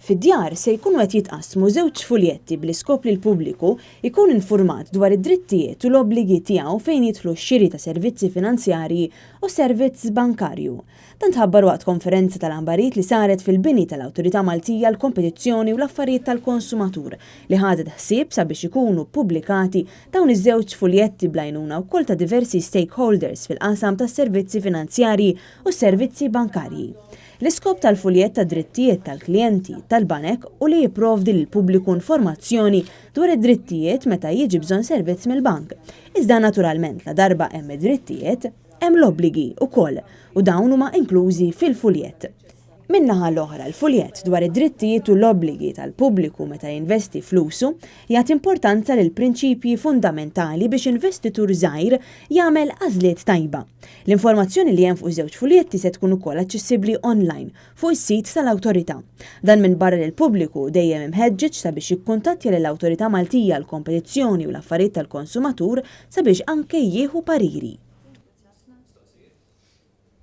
Fid-djar se jkunu qed jitqassmu żewġ fuljetti bl-iskop li l-pubbliku jkun infurmat dwar id-drittijiet u l-obbligi tiegħu fejn jidħlu x-xiri ta' servizzi finanzjarji u servizz bankarju. Dan tħabbar waqt konferenza tal-aħbarijiet li saret fil-bini tal-Awtorità Maltija l-Kompetizzjoni u l-Affarijiet tal-Konsumatur li ħadet ħsieb sabiex ikunu ppubblikati dawn iż-żewġ fuljetti bl-għajnuna wkoll ta' diversi stakeholders fil-qasam tas-servizzi finanzjarji u s-servizzi bankarji. L-iskop tal-fuljett ta' drittijiet tal-klijenti tal-banek u li jipprovdi lill-pubbliku informazzjoni dwar id-drittijiet meta jiġi bżonn servizz mill-bank. Iżda naturalment la darba hemm id-drittijiet, hemm l-obbligi wkoll u dawn huma inklużi fil-fuljett. Min-naħa l-oħra l-fuljett dwar id-drittijiet u l-obbligi tal-pubbliku meta jinvesti flusu jagħti importanza lil prinċipji fundamentali biex investitur żgħir jagħmel għażliet tajba. L-informazzjoni li hemm fuq żewġ fuljetti se tkun ukoll aċċessibbli online fuq is-sit tal-awtorità. Dan minn barra lil pubbliku dejjem imħeġġeġ sabiex jikkuntattja lill-Awtorità Maltija l-Kompetizzjoni u l-Affarijiet tal-Konsumatur sabiex anke jieħu pariri.